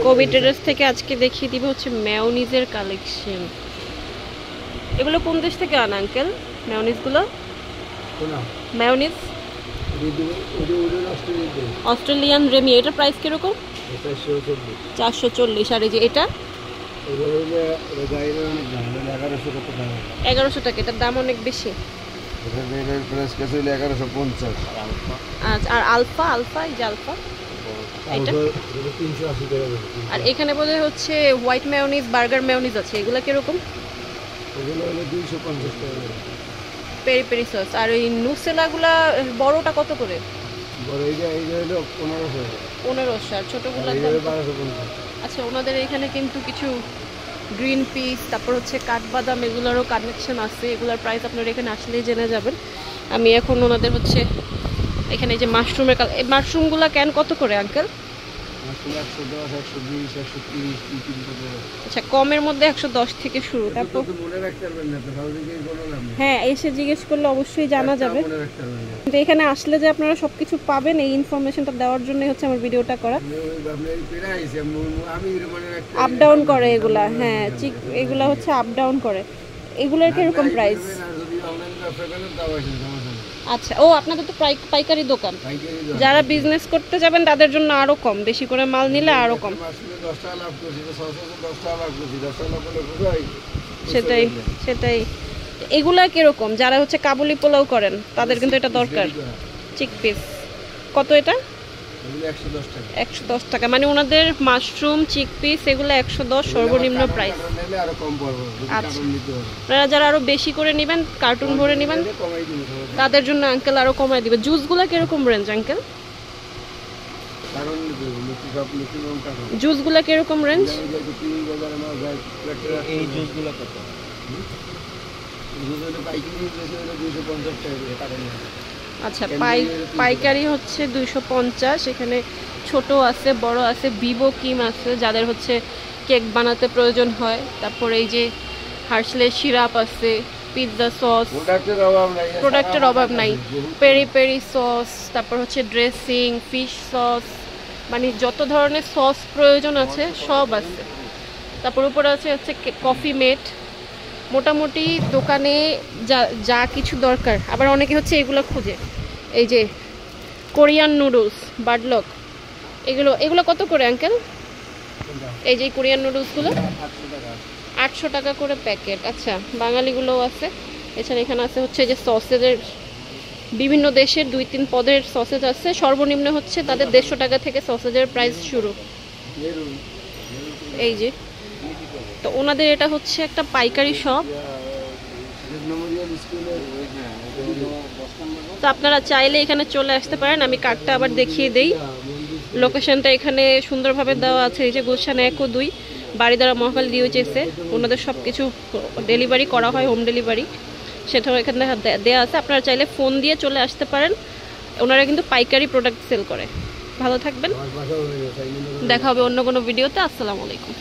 কবি ট্রেডার্স থেকে আজকে দেখিয়ে দিব হচ্ছে মেয়োনিজের কালেকশন। এগুলো কোন দেশ থেকে আনা আঙ্কেল মেয়োনিজগুলো? Mayonnaise Australian Remia. এটার প্রাইস কিরকম? 440। আর এই যে এটা 1100 টাকা। এটার দাম অনেক বেশি। আর আলফা আলফা এই যে আলফা এটা। আর এখানে বলে হচ্ছে হোয়াইট মেয়োনিজ বার্গার মেয়োনিজ আছে, এগুলা কিরকম? Peri peri sauce. আর এই নুসেলাগুলা বড়টা কত করে? 1500। আর ছোটগুলা? আচ্ছা, ওনাদের এখানে কিন্তু কিছু গ্রিন পিস তারপর হচ্ছে কাঠবাদাম এগুলোরও কানেকশন আছে। এগুলোর প্রাইস আপনারা এখানে আসলেই জেনে যাবেন। আমি এখন ওনাদের হচ্ছে এখানে যে মাশরুমের মাশরুমগুলো ক্যান কত করে আঙ্কেল? আচ্ছা, কমের মধ্যে 110 থেকে শুরু। তারপর হ্যাঁ, এসে জিজ্ঞেস করলে অবশ্যই জানা যাবে। কিন্তু এখানে আসলে যে আপনারা সবকিছু পাবেন এই ইনফরমেশনটা দেওয়ার জন্যই হচ্ছে আমার ভিডিওটা করা। আপ ডাউন করে এগুলা। হ্যাঁ, এগুলা হচ্ছে আপ ডাউন করে। এগুলোর কিরকম প্রাইস? আচ্ছা, ও আপনাদের তো পাইকারি দোকান। যারা বিজনেস করতে যাবেন তাদের জন্য আরো কম, বেশি করে মাল নিলে আরো কম। সেটাই সেটাই। এগুলা কিরকম? যারা হচ্ছে কাবুলি পোলাও করেন তাদের কিন্তু এটা দরকার। চিক পিস কত এটা? 110 টাকা। মানে ওনাদের মাশরুম চিক পিস এগুলো 110 সর্বনিম্ন প্রাইস। আপনারা যারা আরো বেশি করে নেবেন, কার্টুন ভরে নেবেন, তাদের জন্য আঙ্কেল আরো কমাই দিবে। জুসগুলো কিরকম রেঞ্জ আঙ্কেল? জুসগুলো কিরকম রেঞ্জ? আচ্ছা, পাইকারি হচ্ছে 250। এখানে ছোট আছে বড় আছে, ভিভো ক্রিম আছে যাদের হচ্ছে কেক বানাতে প্রয়োজন হয়। তারপরে এই যে হার্শলে সিরাপ আছে, পিৎজা সস, প্রোডাক্টের অভাব নাই। পেরি পেরি সস, তারপর হচ্ছে ড্রেসিং, ফিশ সস, মানে যত ধরনের সস প্রয়োজন আছে সব আছে। তারপর উপরে আছে হচ্ছে কফি মেট। মোটামুটি দোকানে যা কিছু দরকার। আবার অনেকে হচ্ছে এগুলো খুঁজে, এই যে কোরিয়ান নুডলস, বার্ডলক, এগুলো কত করে আঙ্কেল? এই যে কোরিয়ান নুডলসগুলো 800 টাকা করে প্যাকেট। আচ্ছা, বাঙালিগুলোও আছে। এছাড়া এখানে আছে হচ্ছে যে সসেজের বিভিন্ন দেশের 2-3 পদের সসেজ আছে। সর্বনিম্ন হচ্ছে তাদের 150 টাকা থেকে সসেজের প্রাইস শুরু। এই যে, তো ওনাদের এটা হচ্ছে একটা পাইকারি শপ। তো আপনারা চাইলে এখানে চলে আসতে পারেন। আমি কার্ডটা আবার দেখিয়ে দেই। লোকেশনটা এখানে সুন্দরভাবে দেওয়া আছে। এই যে গুলশান 1 ও 2 বাড়িধারা মহাখালী DOHS-এ ওনাদের সব কিছু ডেলিভারি করা হয়, হোম ডেলিভারি, সেটাও এখানে দেওয়া আছে। আপনারা চাইলে ফোন দিয়ে চলে আসতে পারেন। ওনারা কিন্তু পাইকারি প্রোডাক্ট সেল করে। ভালো থাকবেন, দেখা হবে অন্য কোনো ভিডিওতে। আসসালামু আলাইকুম।